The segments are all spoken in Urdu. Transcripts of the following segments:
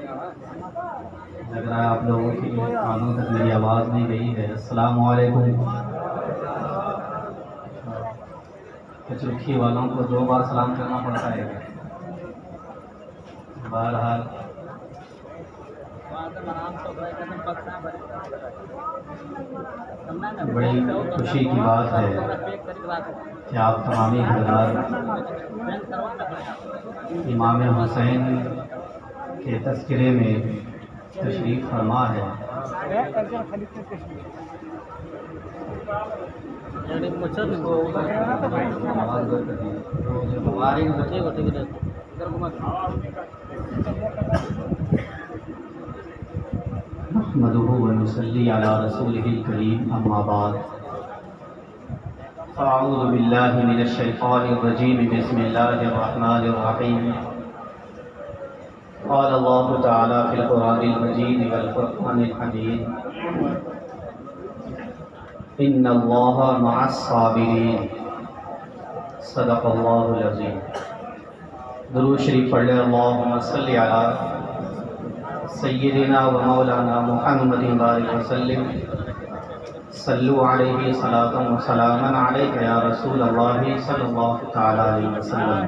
لگ رہا ہے آپ لوگوں کی کانوں تک میری آواز نہیں گئی ہے. السلام علیکم. چرخی والوں کو 2 بار سلام کرنا پڑتا ہے. بہرحال بڑی خوشی کی بات ہے کہ آپ تمامی حضرات امام حسین کے تذکرے میں تشریف فرما ہے. نحمده ونصلي على رسوله الكريم أما بعد فأعوذ بالله من الشيطان الرجيم بسم الله الرحمن الرحيم. قال الله تعالى في القرآن المجيد والفرقان الحميد إن الله مع الصابرين صدق الله العظيم. درود شریف پڑھ لیں. اللهم صل على سیدنا و مولانا محمد بارک وسلم. صلوا علیہ صلاۃ و سلاما علیک یا رسول اللہ صلی اللہ تعالی علیہ وسلم.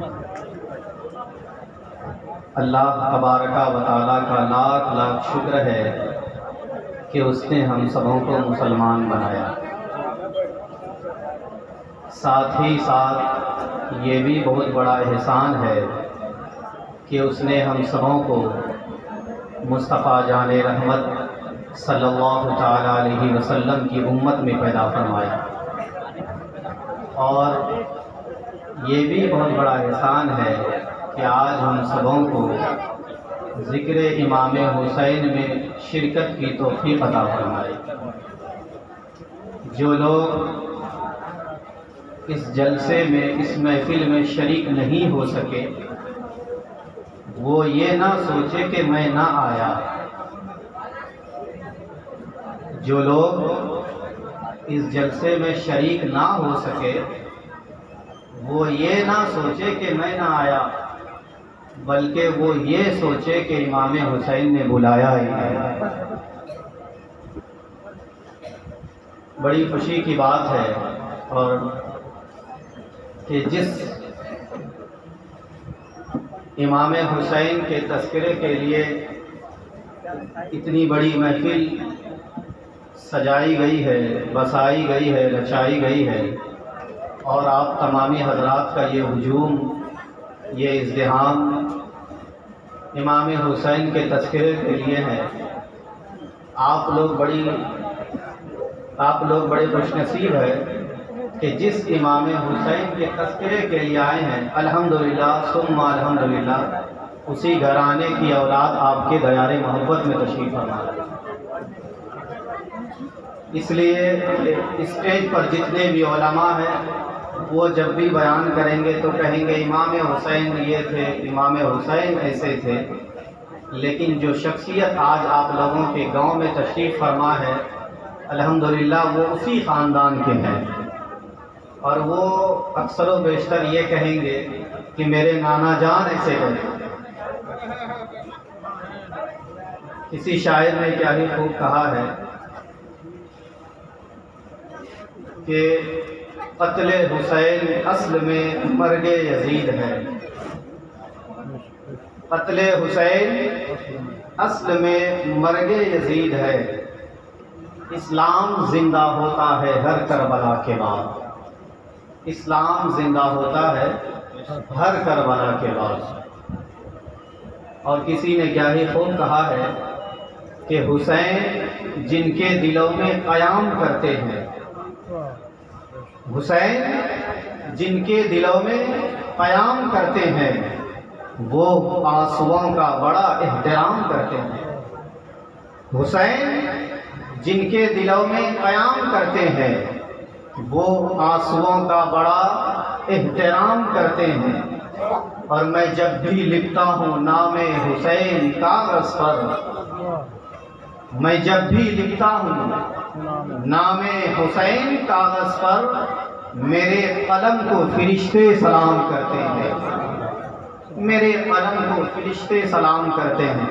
اللہ تبارک و تعالیٰ کا لاکھ لاکھ شکر ہے کہ اس نے ہم سبوں کو مسلمان بنایا. ساتھ ہی ساتھ یہ بھی بہت بڑا احسان ہے کہ اس نے ہم سبوں کو مصطفیٰ جان رحمت صلی اللہ تعالیٰ علیہ وسلم کی امت میں پیدا فرمایا. اور یہ بھی بہت بڑا احسان ہے کہ آج ہم سبوں کو ذکر امام حسین میں شرکت کی توفیق عطا فرمائے. جو لوگ اس جلسے میں اس محفل میں شریک نہیں ہو سکے وہ یہ نہ سوچے کہ میں نہ آیا. جو لوگ اس جلسے میں شریک نہ ہو سکے وہ یہ نہ سوچے کہ میں نہ آیا بلکہ وہ یہ سوچے کہ امام حسین نے بلایا ہی ہے. بڑی خوشی کی بات ہے اور کہ جس امام حسین کے تذکرے کے لیے اتنی بڑی محفل سجائی گئی ہے، بسائی گئی ہے، رچائی گئی ہے، اور آپ تمامی حضرات کا یہ ہجوم، یہ ازدحام امام حسین کے تذکرے کے لیے ہے. آپ لوگ بڑے خوش نصیب ہے کہ جس امام حسین کے تذکرے کے لیے آئے ہیں الحمدللہ ثم الحمدللہ اسی گھرانے کی اولاد آپ کے دیار محبت میں تشریف فرما ہے. اس لیے اسٹیج پر جتنے بھی علماء ہیں وہ جب بھی بیان کریں گے تو کہیں گے امام حسین یہ تھے، امام حسین ایسے تھے. لیکن جو شخصیت آج آپ لوگوں کے گاؤں میں تشریف فرما ہے الحمدللہ وہ اسی خاندان کے ہیں، اور وہ اکثر و بیشتر یہ کہیں گے کہ میرے نانا جان ایسے ہیں. کسی شاعر نے کیا ہی خوب کہا ہے کہ قتل حسین اصل میں مرگ یزید ہے. قتل حسین اصل میں مرگ یزید ہے. اسلام زندہ ہوتا ہے ہر کربلا کے بعد. اسلام زندہ ہوتا ہے ہر کربلا کے بعد. اور کسی نے کیا ہی خوب کہا ہے کہ حسین جن کے دلوں میں قیام کرتے ہیں، حسین جن کے دلوں میں قیام کرتے ہیں وہ آنسوؤں کا بڑا احترام کرتے ہیں. حسین جن کے دلوں میں قیام کرتے ہیں وہ آنسوؤں کا بڑا احترام کرتے ہیں. اور میں جب بھی لکھتا ہوں نام حسین کاغذ پر، میں جب بھی لکھتا ہوں نام حسین کاغذ پر میرے قلم کو فرشتے سلام کرتے ہیں، میرے قلم کو فرشتے سلام کرتے ہیں.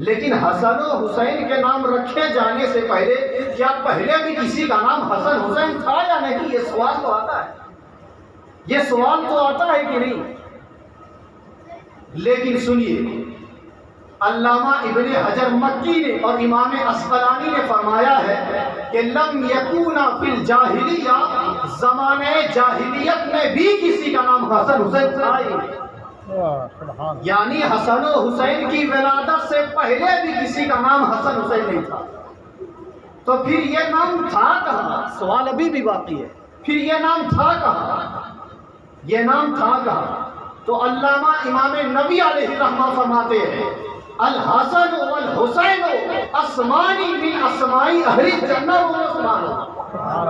لیکن حسن و حسین کے نام رکھے جانے سے پہلے کیا پہلے بھی کسی کا نام حسن حسین تھا یا نہیں؟ یہ سوال تو آتا ہے، یہ سوال تو آتا ہے کہ نہیں؟ لیکن سنیے، علامہ ابن حجر مکی نے اور امام عسقلانی نے فرمایا ہے کہ لم یکونا فی الجاہلیہ، زمانے جاہلیت میں بھی کسی کا نام حسن حسین تھا ہی نہیں۔ یعنی حسن و حسین کی ولادت سے پہلے بھی کسی کا نام حسن حسین نہیں تھا، تو پھر یہ نام تھا کہاں؟ سوال ابھی بھی باقی ہے، پھر یہ نام تھا کہاں؟ یہ نام تھا کہاں؟ تو علامہ امام نبی علیہ الرحمہ فرماتے ہیں الحسن والحسین اسمانی من اسمائی اہل الجنہ والعثمان۔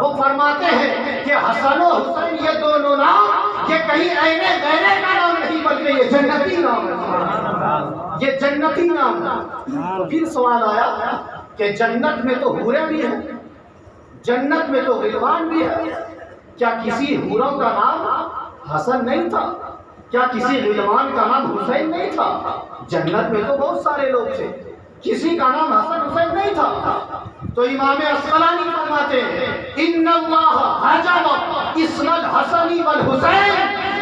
وہ فرماتے ہیں کہ حسن و حسین یہ دونوں نام یہ کہیں اینے غیرے کا نام نہیں بلکہ یہ جنتی نام ہے، یہ جنتی نام ہے۔ تو پھر سوال آیا کہ جنت میں تو حوریں بھی ہیں، جنت میں تو غلمان بھی ہے، کیا کسی حوروں کا نام حسن نہیں تھا؟ کیا کسی غلمان کا نام حسین نہیں تھا؟ جنت میں تو بہت سارے لوگ تھے، کسی کا نام حسن حسین نہیں تھا۔ تو امام عسقلانی فرماتے ہیں ان اللہ حجب اسم الحسن والحسین،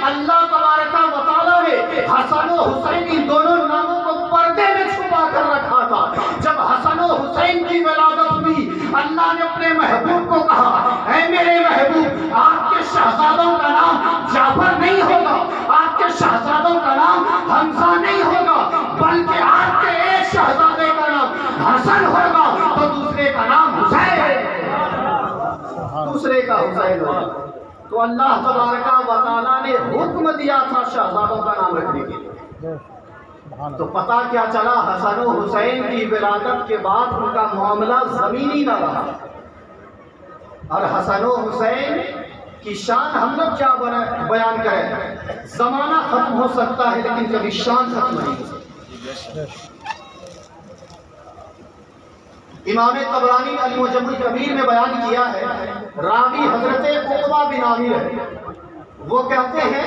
اللہ تبارک و تعالیٰ نے حسن و حسین ان دونوں ناموں کو پردے میں چھپا کر رکھا تھا۔ جب حسن و حسین کی ولادت ہوئی، اللہ نے اپنے محبوب کو کہا اے میرے محبوب، آپ کے شہزادوں کا نام جعفر نہیں ہوگا، آپ کے شہزادوں کا نام حمزہ نہیں ہوگا، بلکہ آپ کے ایک شہزادے کا نام حسن ہوگا تو دوسرے کا نام حسین، دوسرے کا حسین ہوگا۔ تو اللہ تبارک و تعالیٰ نے حکم دیا تھا شہزادوں کا نام رکھنے کے لیے۔ تو پتہ کیا چلا، حسن و حسین کی ولادت کے بعد ان کا معاملہ زمینی نہ رہا، اور حسن و حسین کی شان ہم لوگ کیا بیان کریں؟ زمانہ ختم ہو سکتا ہے لیکن کبھی شان ختم نہیں ہو سکتی۔ امام طبرانی المعجم الکبیر میں بیان کیا ہے، راوی حضرت عقبہ بن عامر ہے، وہ کہتے ہیں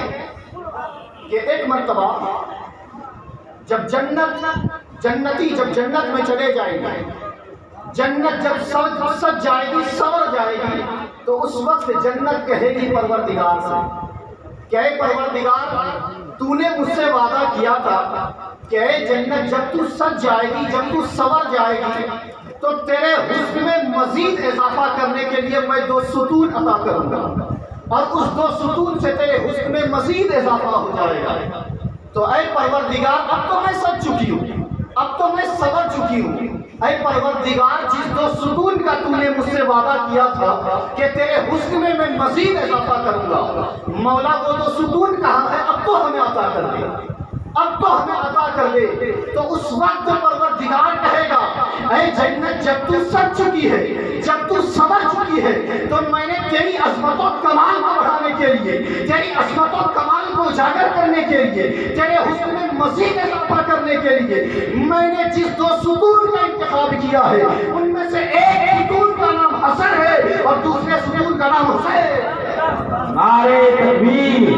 کہ ایک مرتبہ جب جنتی جب جنت میں چلے جائیں گے، جنت جب سج جائے گی، سور جائے گی، تو اس وقت جنت کہے گی پروردگار سے کہ اے پروردگار، تو نے مجھ سے وعدہ کیا تھا کہ اے جنت جب تو سج جائے گی، جب تو سور جائے گی تو تیرے حسن میں مزید اضافہ کرنے کے لیے میں 2 ستون عطا کروں گا، اور اس 2 ستون سے تیرے حسن میں مزید اضافہ ہو جائے گا۔ تو اے پروردگار، اب تو میں سج چکی ہوں، اب تو میں سور چکی ہوں، اے پروردگار جس 2 ستون کا تو نے مجھ سے وعدہ کیا تھا کہ تیرے حسن میں میں مزید اضافہ کروں گا، مولا وہ 2 ستون کہاں ہے؟ اب تو ہمیں عطا کر دے، اب تو ہمیں عطا کر دے۔ تو اس وقت پروردگار کہے گا اے جنت جب تو سج چکی ہے، جب تو سنور چکی ہے، تو میں نے تیری عظمت و کمال کو بڑھانے کے لیے، تیری عظمت و کمال کو اجاگر کرنے کے لیے، تیرے حسن میں مزید اضافہ کرنے کے لیے میں نے جس 2 ستون کا انتخاب کیا ہے ان میں سے ایک ستون کا نام حسن ہے اور دوسرے ستون کا نام حسین۔ نعرے تکبیر،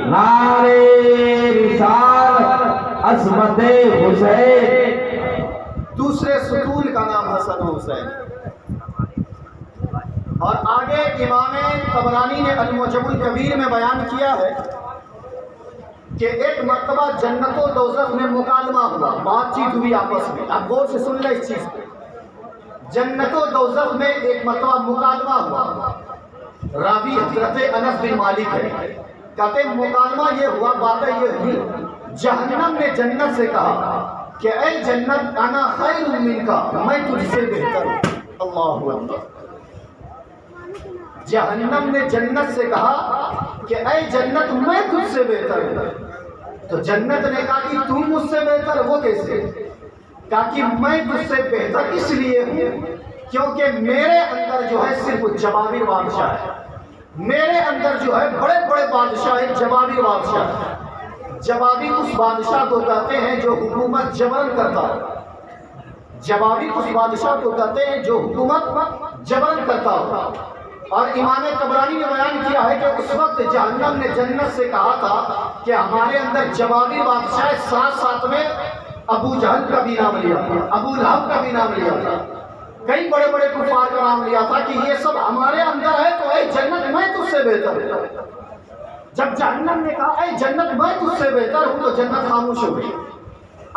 نعرے رسالت، عظمت حسین۔ دوسرے ستون کا نام حسن و حسین۔ اور آگے امام طبرانی نے المعجم الکبیر میں بیان کیا ہے کہ ایک مرتبہ جنت و دوزخ میں مکالمہ ہوا، بات چیت ہوئی آپس میں۔ اب غور سے سن لیں اس چیز کو، جنت و دوزخ میں ایک مرتبہ مکالمہ ہوا، راوی حضرت انس بن مالک ہے، کہتے ہیں مکالمہ یہ ہوا، باتیں یہ ہوئی، جہنم نے جنت سے کہا کہ اے جنت انا خیر منک، میں تجھ سے بہتر ہوں۔ اللہ اکبر۔ جہنم نے جنت سے کہا کہ اے جنت میں تجھ سے بہتر ہوں۔ تو جنت نے کہا کہ تم مجھ سے بہتر، وہ کیسے؟ کہا کہ میں تجھ سے بہتر اس لیے ہوں کیونکہ میرے اندر جو ہے صرف جبابر بادشاہ ہے، میرے اندر جو ہے بڑے بڑے بادشاہ ہیں، جبابر بادشاہ ہے۔ جبابی اس بادشاہ کو کہتے ہیں جو حکومت جبرن کرتا ہے، جبابی اس بادشاہ کو کہتے ہیں جو حکومت جبرن کرتا ہوتا۔ اور امام طبرانی نے بیان کیا ہے کہ اس وقت جہنم نے جنت سے کہا تھا کہ ہمارے اندر جبابی بادشاہ ساتھ ساتھ میں ابو جہل کا بھی نام لیا تھا، ابو لہب کا بھی نام لیا تھا، کئی بڑے بڑے کفار کا نام لیا تھا کہ یہ سب ہمارے اندر ہے تو اے جنت میں تجھ سے بہتر ہوں۔ جب جہنم نے کہا اے جنت میں تجھ سے بہتر ہوں تو جنت خاموش ہو گئی۔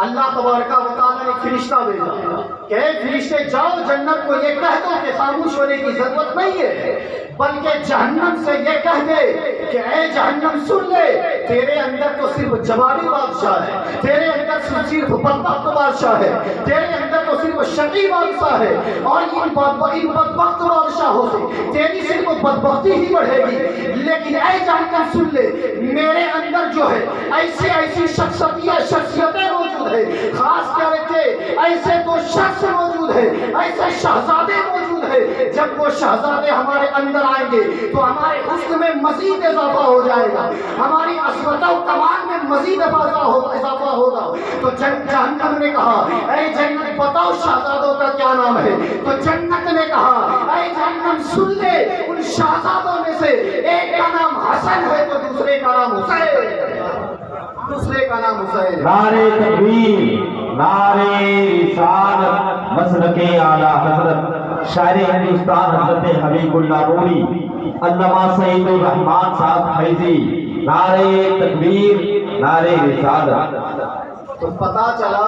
اللہ تبارک و تعالیٰ نے فرشتہ بھیجا کہ اے فرشتے جاؤ جنت کو یہ کہہ دو کہ خاموش ہونے کی ضرورت نہیں ہے، بلکہ جہنم سے یہ کہہ دے کہ اے جہنم سن لے، تیرے اندر تو صرف جباری بادشاہ ہے، تیرے اندر صرف بدبخت بادشاہ ہے، تیرے اندر تو صرف شقی بادشاہ ہے، اور ان بدبخت بادشاہوں سے تیری صرف بدبختی ہی بڑھے گی۔ لیکن اے جہنم سن لے، میرے اندر جو ہے ایسی شخصیتیں موجود ہے، خاص کر کے ایسے دو شخص موجود ہے، ایسے شہزادے موجود ہے، جب وہ شہزادے ہمارے اندر آئیں گے تو ہمارے حسن میں مزید اضافہ ہو جائے گا، ہماری عظمت و کمال میں مزید اضافہ ہوگا۔ تو جہنم نے کہا اے جنت بتاؤ شہزادوں کا کیا نام ہے؟ تو جنت نے کہا اے جہنم سن لے، ان شہزادوں میں سے ایک کا نام حسن ہے تو دوسرے کا نام حسین، دوسرے کا نام حسین۔ نعرے تکبیر، نعرے رسالت، مسلک اعلیٰ حضرت شاعر ہندوستان حضرت حبیب اللہ نوری علامہ سعید الرحمان صاحب فیضی، نعرے تکبیر، نعرے رسالت۔ تو پتا چلا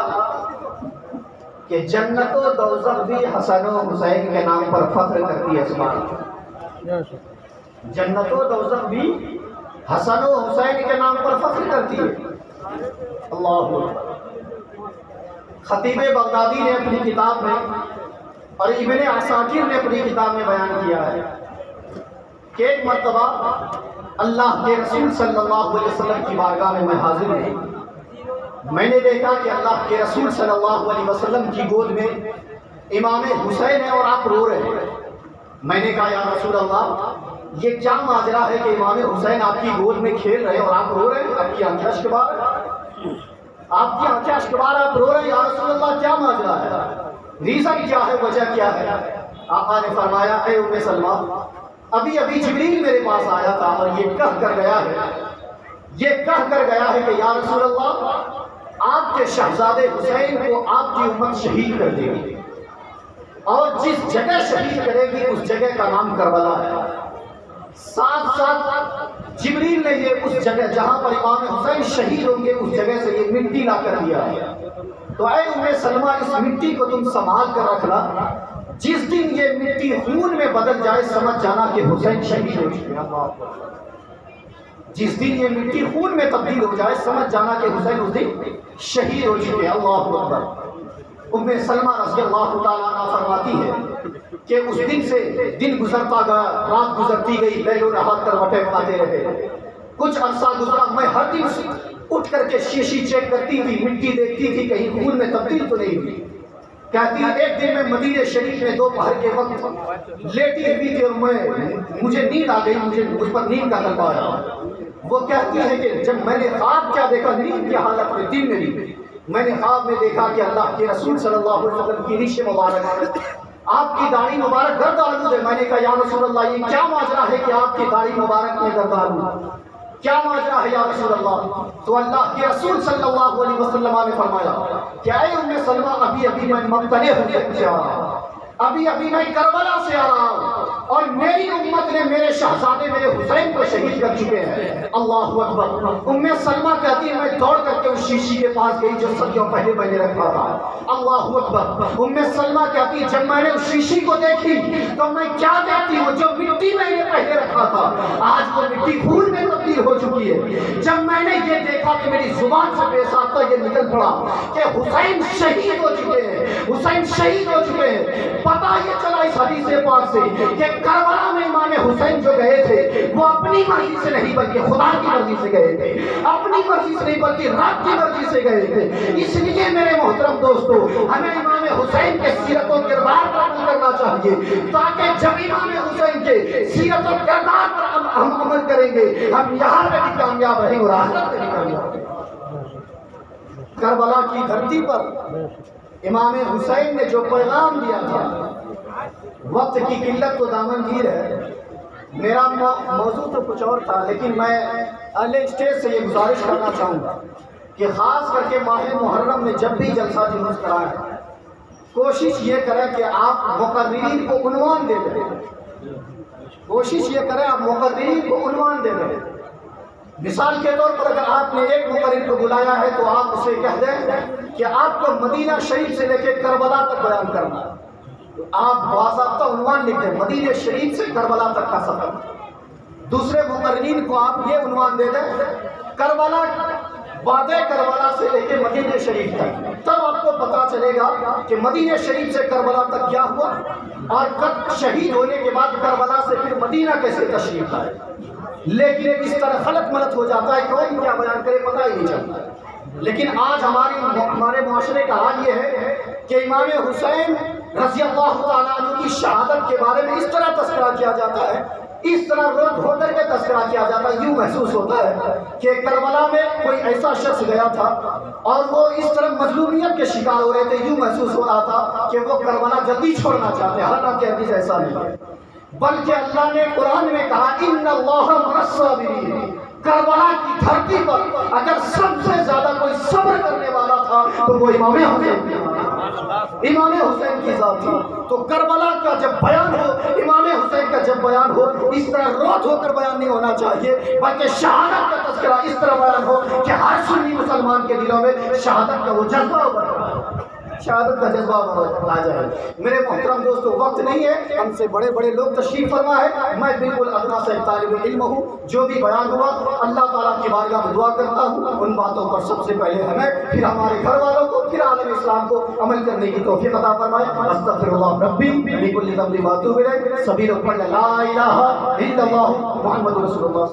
کہ جنت و دوزخ بھی حسن و حسین کے نام پر فخر کرتی ہے۔ سبحان، جنت و دوزخ بھی حسن و حسین کے نام پر فخر کرتی ہے۔ اللہ اکبر۔ خطیب بغدادی نے اپنی کتاب میں اور ابن عساکر نے اپنی کتاب میں بیان کیا ہے کہ ایک مرتبہ اللہ کے رسول صلی اللہ علیہ وسلم کی بارگاہ میں حاضر ہوں، میں نے دیکھا کہ اللہ کے رسول صلی اللہ علیہ وسلم کی گود میں امام حسین ہے اور آپ رو رہے ہیں۔ میں نے کہا یا رسول اللہ یہ کیا ماجرا ہے کہ امام حسین آپ کی گود میں کھیل رہے اور آپ رو رہے ہیں؟ آپ کی آنکھیں اشکبار ہے، آپ کی آنکھیں اشکبار، آپ رو رہے ہیں، یا رسول اللہ کیا ماجرا ہے؟ ریزن کیا ہے، وجہ کیا ہے؟ آقا نے فرمایا اے ام سلمہ ابھی جبریل میرے پاس آیا تھا اور یہ کہہ کر گیا ہے کہ یا رسول اللہ آپ کے شہزادے حسین کو آپ کی امت شہید کر دے گی، اور جس جگہ شہید کرے گی اس جگہ کا نام کربلا ہے۔ ساتھ ساتھ جبریل نے یہ اس جگہ جہاں پر امام حسین شہید ہوں گے اس جگہ سے یہ مٹی لا کر دیا ہے، تو اے ام سلمہ اس مٹی کو تم سنبھال کر رکھنا، جس دن یہ مٹی خون میں بدل جائے سمجھ جانا کہ حسین شہید ہو چکے ہیں۔ جس دن یہ مٹی خون میں تبدیل ہو جائے سمجھ جانا کہ حسین اس دن شہید ہو چکے ہیں۔ اللہ اکبر۔ ام سلمہ رضی اللہ تعالیٰ عنہ فرماتی ہے کہ اس دن سے دن گزرتا گیا، رات گزرتی گئی، لیل و نہار کروٹیں کھاتے رہے، کچھ عرصہ گزرا، میں ہر دن اٹھ کر کے شیشی چیک کرتی تھی، مٹی دیکھتی تھی کہیں خون میں تبدیل تو نہیں ہوئی۔ کہتی ہے ایک دن میں مدینہ شریف میں دوپہر کے وقت لیٹی ہوئی تھی اور مجھے نیند آ گئی، مجھ پر نیند کا غلبہ آیا۔ وہ کہتی ہے کہ جب میں نے خواب کیا دیکھا نیند کی حالت میں، دن میں نہیں، میں نے خواب میں دیکھا کہ اللہ کے رسول صلی اللہ علیہ وسلم کی ریش مبارک، آپ کی داڑھی مبارک گرد آلود ہے۔ میں نے کہا یا رسول اللہ یہ کیا ماجرا ہے کہ آپ کی داڑھی مبارک میں گرد آلود، کیا ماجرا ہے یا رسول اللہ؟ تو اللہ کے رسول صلی اللہ علیہ وسلم نے فرمایا کہ اے ام سلمہ ابھی میں مبتلے ہو کے آ رہا ہوں، ابھی میں کربلا سے آ رہا ہوں، اور میری امت نے میرے شہزادے میرے حسین کو شہید کر چکے ہیں۔ اللہ اکبر۔ ام سلمہ کہتی ہے میں دوڑ کر کے اس شیشی کے پاس گئی جو صدیوں پہلے میں نے رکھا تھا۔ اللہ اکبر۔ ام سلمہ کہتی ہے جب میں نے اس شیشی کو دیکھی تو میں کیا دیکھتی ہوں، جو مٹی میں نے پہلے رکھا تھا آج وہ مٹی خون میں تبدیل ہو چکی ہے۔ جب میں نے یہ دیکھا کہ میری زبان سے بے ساختہ یہ نکل پڑا کہ حسین شہید ہو چکے ہیں، حسین شہید ہو چکے ہیں۔ پتہ یہ چلا اس حدیث پاک سے کہ کربلا میں امام حسین جو گئے تھے وہ اپنی مرضی سے نہیں بلکہ خدا کی مرضی سے گئے تھے، اپنی مرضی سے نہیں بلکہ رب کی مرضی سے گئے تھے۔ اس لیے میرے محترم دوستو ہمیں امام حسین کے سیرت و کردار پر عمل کرنا چاہیے، تاکہ جب امام حسین کے سیرت و کردار پر ہم عمل کریں گے ہم یہاں میں بھی کامیاب رہیں اور آخرت میں بھی کامیاب رہیں۔ کربلا کی دھرتی پر امام حسین نے جو پیغام دیا تھا، وقت کی قلت تو دامنگیر ہے، میرا موضوع تو کچھ اور تھا، لیکن میں اہل اسٹیج سے یہ گزارش کرنا چاہوں گا کہ خاص کر کے ماہ محرم میں جب بھی جلسہ جلوس کرائیں کوشش یہ کریں کہ آپ مقررین کو عنوان دے دیں. کوشش یہ کریں آپ مقررین کو عنوان دے دیں. مثال کے طور پر اگر آپ نے ایک مقرر کو بلایا ہے تو آپ اسے کہہ دیں کہ آپ کو مدینہ شریف سے لے کے کربلا تک بیان کرنا ہے. آپ باضابطہ عنوان لکھ دیں مدینہ شریف سے کربلا تک کا سفر. دوسرے مقررین کو آپ یہ عنوان دے دیں کربلا وادی کربلا سے لے کے مدینہ شریف تک. تب آپ کو پتا چلے گا کہ مدینہ شریف سے کربلا تک کیا ہوا اور کب شہید ہونے کے بعد کربلا سے پھر مدینہ کیسے تشریف لائے. لیکن اس طرح خلط ملط ہو جاتا ہے کون کیا بیان کرے پتہ ہی نہیں چلتا. لیکن آج ہمارے معاشرے کا حال یہ ہے کہ امام حسین رضی اللہ تعالیٰ عنہ کی شہادت کے بارے میں اس طرح تذکرہ کیا جاتا ہے, اس طرح روز ہو کر کے تذکرہ کیا جاتا ہے. یوں محسوس ہوتا ہے کہ کربلا میں کوئی ایسا شخص گیا تھا اور وہ اس طرح مظلومیت کے شکار ہو رہے تھے. یوں محسوس ہو رہا تھا کہ وہ کربلا جلدی چھوڑنا چاہتے ہیں, حالانکہ حدیث ایسا نہیں ہے. بلکہ اللہ نے قرآن میں کہا ان اللہ مع الصابرین. کربلا کی دھرتی پر اگر سب سے زیادہ کوئی صبر کرنے والا تھا تو وہ امام حسین کی ذات تھی. تو کربلا کا جب بیان ہو, امام حسین کا جب بیان ہو, اس طرح روت ہو کر بیان نہیں ہونا چاہیے بلکہ شہادت کا تذکرہ اس طرح بیان ہو کہ ہر سنی مسلمان کے دلوں میں شہادت کا وہ جذبہ ہو, شہادت کا جذبہ آ جائے. میرے محترم دوستو, وقت نہیں ہے, ہم سے بڑے بڑے لوگ تشریف فرما ہے, میں بالکل ادنا سے طالب علم ہوں. جو بھی بیان ہوا اللہ تعالیٰ کی بارگاہ میں دعا کرتا ہوں ان باتوں پر سب سے پہلے ہمیں پھر ہمارے گھر والوں کو پھر عالم اسلام کو عمل کرنے کی توفیق عطا فرمائے. استغفر اللہ ربی من کل ذنب و اتوب الیہ. سبھی لوگ پڑھ لیں لا الہ الا اللہ محمد رسول اللہ.